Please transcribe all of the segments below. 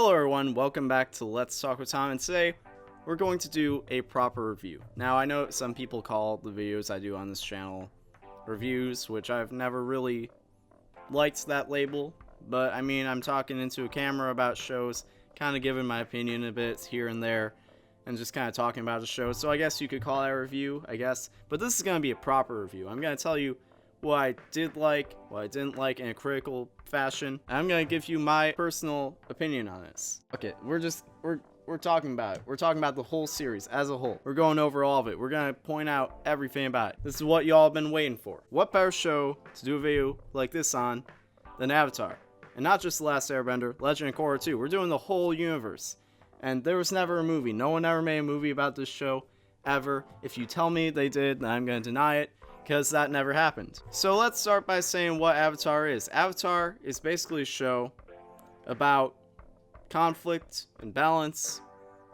Hello everyone, welcome back to Let's Talk with Tom, and today we're going to do a proper review. Now I know some people call the videos I do on this channel reviews, which I've never really liked that label, but I mean, I'm talking into a camera about shows, kind of giving my opinion a bit here and there, and just kind of talking about the show, so I guess you could call that a review, I guess, but this is going to be a proper review. I'm going to tell you what I did like, what I didn't like in a critical fashion. And I'm gonna give you my personal opinion on this. Okay, we're talking about it. We're talking about the whole series as a whole. We're going over all of it. We're gonna point out everything about it. This is what y'all have been waiting for. What better show to do a video like this on than Avatar? And not just The Last Airbender, Legend of Korra too. We're doing the whole universe. And there was never a movie. No one ever made a movie about this show, ever. If you tell me they did, then I'm gonna deny it, because that never happened. So let's start by saying what Avatar is. Avatar is basically a show about conflict and balance,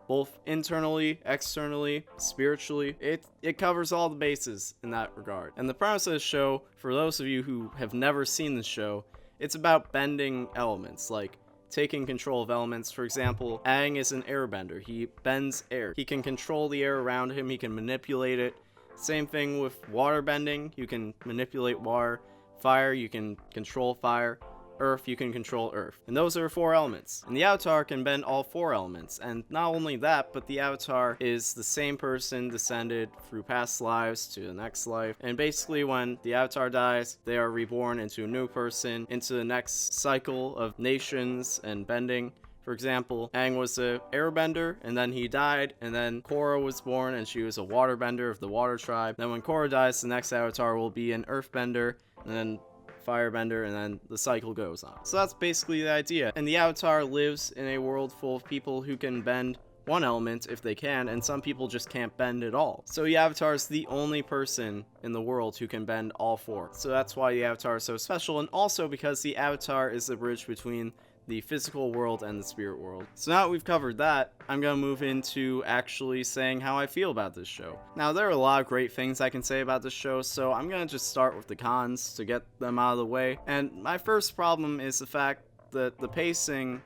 both internally, externally, spiritually. It covers all the bases in that regard. And the premise of the show, for those of you who have never seen the show, it's about bending elements, like taking control of elements. For example, Aang is an airbender. He bends air. He can control the air around him. He can manipulate it. Same thing with water bending. You can manipulate water. Fire, you can control fire. Earth, you can control earth. And those are 4 elements. And the Avatar can bend all 4 elements. And not only that, but the Avatar is the same person descended through past lives to the next life. And basically when the Avatar dies, they are reborn into a new person, into the next cycle of nations and bending. For example, Aang was an airbender, and then he died, and then Korra was born, and she was a waterbender of the water tribe. Then when Korra dies, the next Avatar will be an earthbender, and then firebender, and then the cycle goes on. So that's basically the idea. And the Avatar lives in a world full of people who can bend one element if they can, and some people just can't bend at all. So the Avatar is the only person in the world who can bend all 4. So that's why the Avatar is so special, and also because the Avatar is the bridge between the physical world and the spirit world. So now that we've covered that, I'm gonna move into actually saying how I feel about this show. Now, there are a lot of great things I can say about this show, so I'm gonna just start with the cons to get them out of the way. And my first problem is the fact that the pacing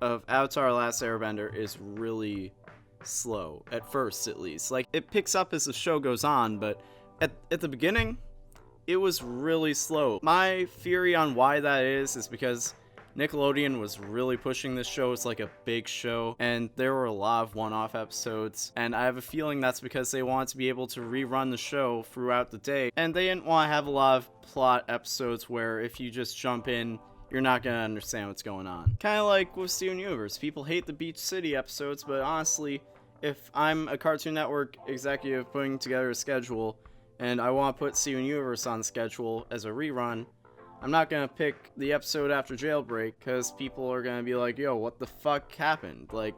of Avatar: Last Airbender is really slow, at first at least. Like, it picks up as the show goes on, but at the beginning, it was really slow. My theory on why that is because Nickelodeon was really pushing this show as like a big show, and there were a lot of one-off episodes, and I have a feeling that's because they wanted to be able to rerun the show throughout the day, and they didn't want to have a lot of plot episodes where if you just jump in, you're not gonna understand what's going on. Kind of like with Steven Universe. People hate the Beach City episodes, but honestly, if I'm a Cartoon Network executive putting together a schedule, and I want to put Steven Universe on the schedule as a rerun, I'm not gonna pick the episode after Jailbreak, because people are gonna be like, yo, what the fuck happened? Like,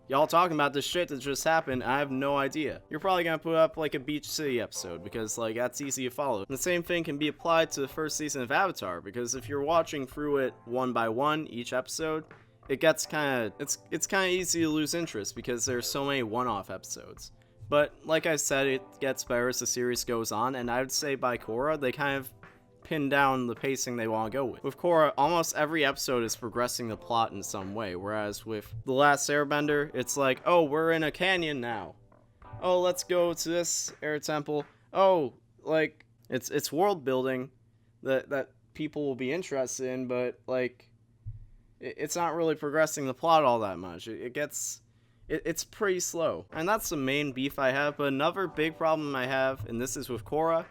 y'all talking about this shit that just happened, I have no idea. You're probably gonna put up like a Beach City episode, because like, that's easy to follow. And the same thing can be applied to the first season of Avatar, because if you're watching through it one by one, each episode, it gets kinda, it's kinda easy to lose interest, because there's so many one-off episodes. But like I said, it gets better as the series goes on, and I would say by Korra, they kind of pin down the pacing they want to go with. With Korra, almost every episode is progressing the plot in some way, whereas with The Last Airbender, it's like, oh, we're in a canyon now. Oh, let's go to this air temple. Oh, like, it's world building that people will be interested in, but like, it's not really progressing the plot all that much. It's pretty slow. And that's the main beef I have, but another big problem I have, and this is with Korra,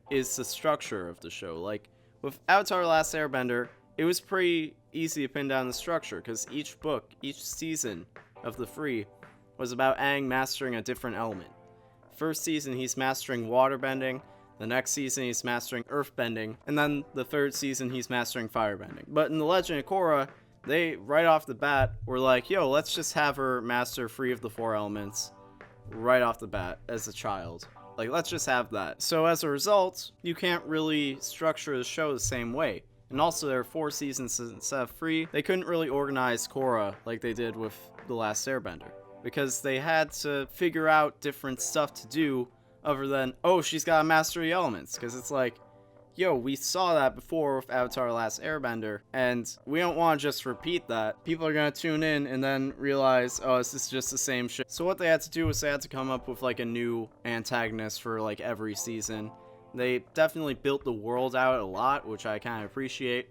is the structure of the show. Like, with Avatar: Last Airbender, it was pretty easy to pin down the structure, because each book, each season of the 3 was about Aang mastering a different element. First season, he's mastering waterbending, the next season, he's mastering earthbending, and then the 3rd season, he's mastering firebending. But in The Legend of Korra, they, right off the bat, were like, yo, let's just have her master 3 of the 4 elements right off the bat as a child. Like, let's just have that. So as a result, you can't really structure the show the same way. And also, there are 4 seasons instead of 3. They couldn't really organize Korra like they did with The Last Airbender, because they had to figure out different stuff to do other than, oh, she's got to master the elements. Because it's like, yo, we saw that before with Avatar Last Airbender, and we don't want to just repeat that. People are gonna tune in and then realize, oh, this is just the same shit. So what they had to do was they had to come up with like a new antagonist for like every season. They definitely built the world out a lot, which I kind of appreciate.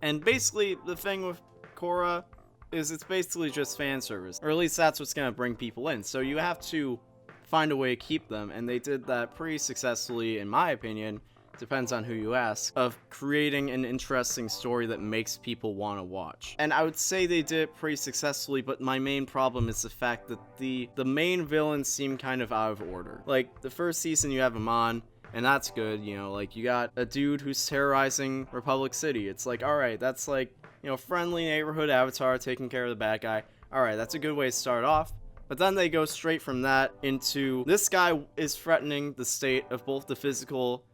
And basically, the thing with Korra is it's basically just fan service, or at least that's what's gonna bring people in. So you have to find a way to keep them, and they did that pretty successfully, in my opinion. Depends on who you ask, of creating an interesting story that makes people want to watch. And I would say they did it pretty successfully, but my main problem is the fact that the main villains seem kind of out of order. Like, the first season you have Amon, and that's good, you know, like, you got a dude who's terrorizing Republic City. It's like, alright, that's like, you know, friendly neighborhood Avatar taking care of the bad guy. Alright, that's a good way to start off. But then they go straight from that into, this guy is threatening the state of both the physical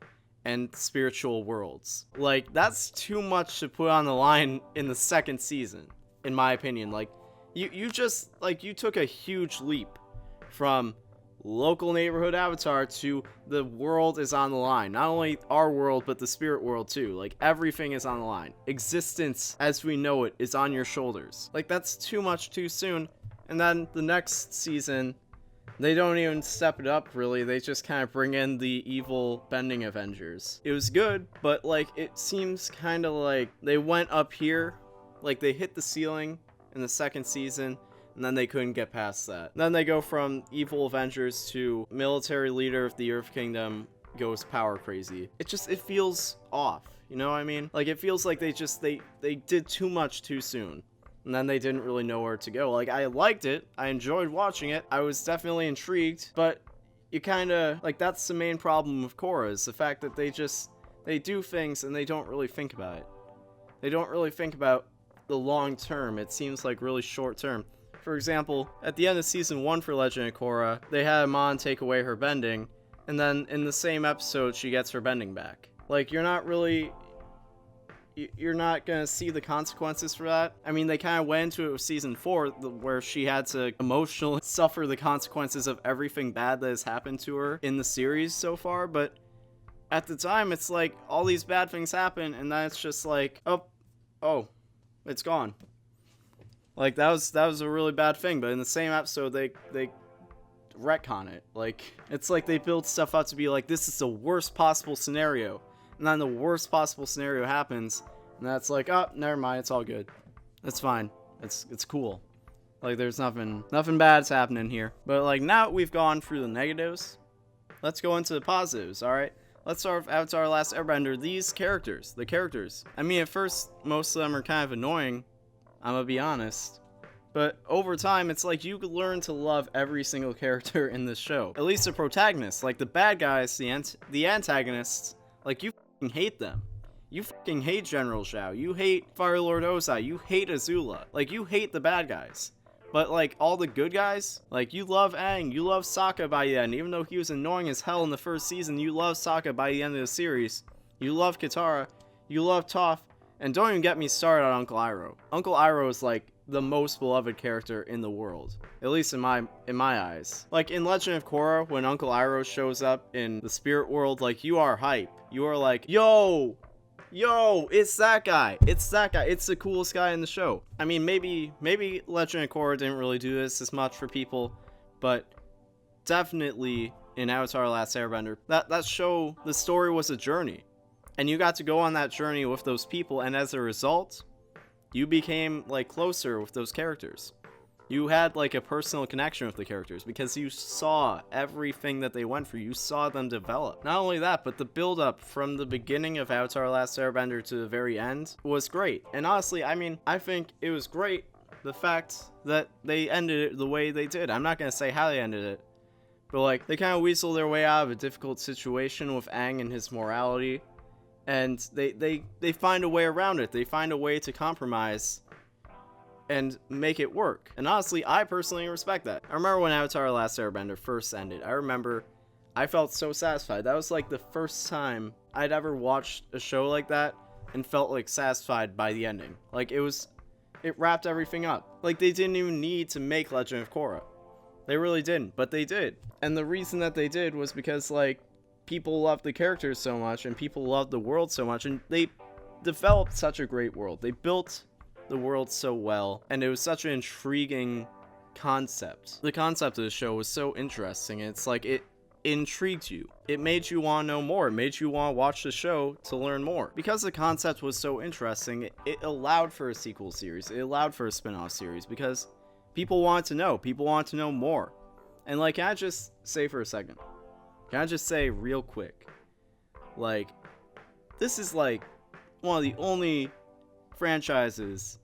and spiritual worlds. Like, that's too much to put on the line in the second season, in my opinion. Like, you just, like, you took a huge leap from local neighborhood Avatar to the world is on the line. Not only our world, but the spirit world too. Like, everything is on the line. Existence as we know it is on your shoulders. Like, that's too much too soon. And then the next season, they don't even step it up, really. They just kind of bring in the evil bending Avengers. It was good, but, like, it seems kind of like they went up here, like, they hit the ceiling in the second season, and then they couldn't get past that. Then they go from evil Avengers to military leader of the Earth Kingdom goes power crazy. It feels off, you know what I mean? Like, it feels like they did too much too soon. And then they didn't really know where to go. Like, I liked it. I enjoyed watching it. I was definitely intrigued. But you kind of, like, that's the main problem with Korra, is the fact that they do things and they don't really think about it. They don't really think about the long term. It seems like really short term. For example, at the end of season 1 for Legend of Korra, they had Amon take away her bending. And then in the same episode, she gets her bending back. Like, you're not gonna see the consequences for that. I mean, they kind of went into it with season 4, where she had to emotionally suffer the consequences of everything bad that has happened to her in the series so far, but at the time, it's like, all these bad things happen, and then it's just like, oh, it's gone. Like, that was a really bad thing, but in the same episode, they retcon it. Like, it's like they build stuff up to be like, this is the worst possible scenario. And then the worst possible scenario happens, and that's like, oh, never mind, it's all good. It's fine. It's cool. Like, there's nothing bad's happening here. But, like, now we've gone through the negatives, let's go into the positives, alright? Let's start with Avatar Last Airbender. These characters, the characters. I mean, at first, most of them are kind of annoying, I'm gonna be honest. But over time, it's like you learn to love every single character in this show. At least the protagonists, like the bad guys, the antagonists, like, you hate them. You fucking hate General Zhao. You hate Fire Lord Ozai. You hate Azula. Like, you hate the bad guys. But, like, all the good guys, like, you love Aang. You love Sokka by the end. Even though he was annoying as hell in the first season, you love Sokka by the end of the series. You love Katara. You love Toph. And don't even get me started on Uncle Iroh. Uncle Iroh is, like, the most beloved character in the world, at least in my eyes. Like, in Legend of Korra, when Uncle Iroh shows up in the spirit world, like, you are hype. You are like, yo, it's that guy. It's the coolest guy in the show. I mean, maybe Legend of Korra didn't really do this as much for people, but definitely in Avatar Last Airbender, that show, the story was a journey, and you got to go on that journey with those people, and as a result, you became, like, closer with those characters. You had, like, a personal connection with the characters because you saw everything that they went through. You saw them develop. Not only that, but the build-up from the beginning of Avatar Last Airbender to the very end was great. And honestly, I mean, I think it was great, the fact that they ended it the way they did. I'm not gonna say how they ended it, but, like, they kind of weaseled their way out of a difficult situation with Aang and his morality. And they find a way around it. They find a way to compromise and make it work. And honestly, I personally respect that. I remember when Avatar Last Airbender first ended. I remember I felt so satisfied. That was like the first time I'd ever watched a show like that and felt like satisfied by the ending. Like, it wrapped everything up. Like, they didn't even need to make Legend of Korra. They really didn't, but they did. And the reason that they did was because, like, people love the characters so much, and people love the world so much, and they developed such a great world. They built the world so well, and it was such an intriguing concept. The concept of the show was so interesting, and it's like it intrigued you. It made you want to know more. It made you want to watch the show to learn more. Because the concept was so interesting, it allowed for a sequel series. It allowed for a spin-off series because people wanted to know. People wanted to know more. And like, can I just say for a second? Can I just say real quick? Like, this is like one of the only franchises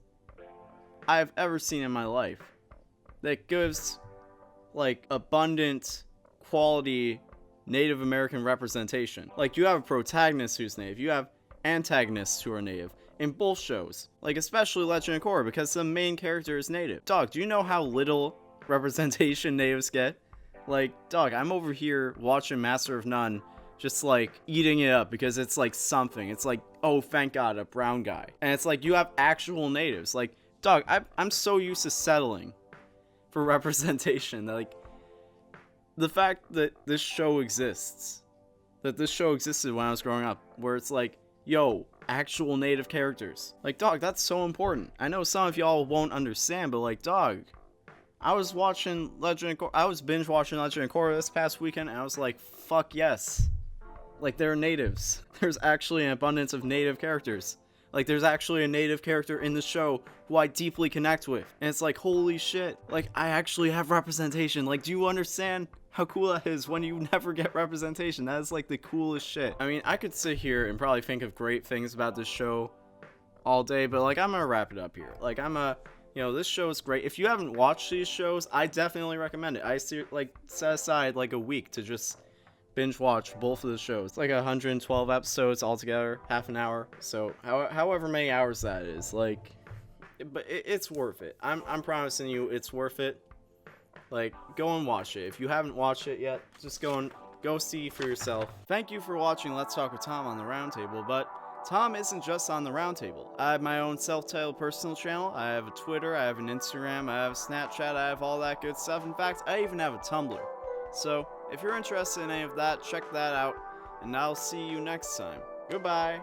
I've ever seen in my life that gives like abundant quality Native American representation. Like, you have a protagonist who's native, you have antagonists who are native in both shows, like especially Legend of Korra, because the main character is native. Dog, do you know how little representation natives get? Like, dog, I'm over here watching Master of None just like eating it up because it's like something. It's like, oh, thank God, a brown guy. And it's like, you have actual natives. Like, dog, I'm so used to settling for representation. Like, the fact that this show exists, that this show existed when I was growing up, where it's like, yo, actual native characters. Like, dog, that's so important. I know some of y'all won't understand, but like, dog, I was watching Legend of Korra, I was binge watching Legend of Korra this past weekend, and I was like, fuck yes. Like, they're natives. There's actually an abundance of native characters. Like, there's actually a native character in the show who I deeply connect with. And it's like, holy shit. Like, I actually have representation. Like, do you understand how cool that is when you never get representation? That is like the coolest shit. I mean, I could sit here and probably think of great things about this show all day, but like, I'm gonna wrap it up here. Like, you know, this show is great. If you haven't watched these shows, I definitely recommend it. I set aside like a week to just binge watch both of the shows. It's like 112 episodes altogether, half an hour. So however many hours that is, like, but it's worth it. I'm promising you, it's worth it. Like, go and watch it. If you haven't watched it yet, just go see for yourself. Thank you for watching Let's Talk with Tom on the Roundtable, but Tom isn't just on the Roundtable. I have my own self-titled personal channel. I have a Twitter, I have an Instagram, I have a Snapchat, I have all that good stuff. In fact, I even have a Tumblr. So, if you're interested in any of that, check that out, and I'll see you next time. Goodbye!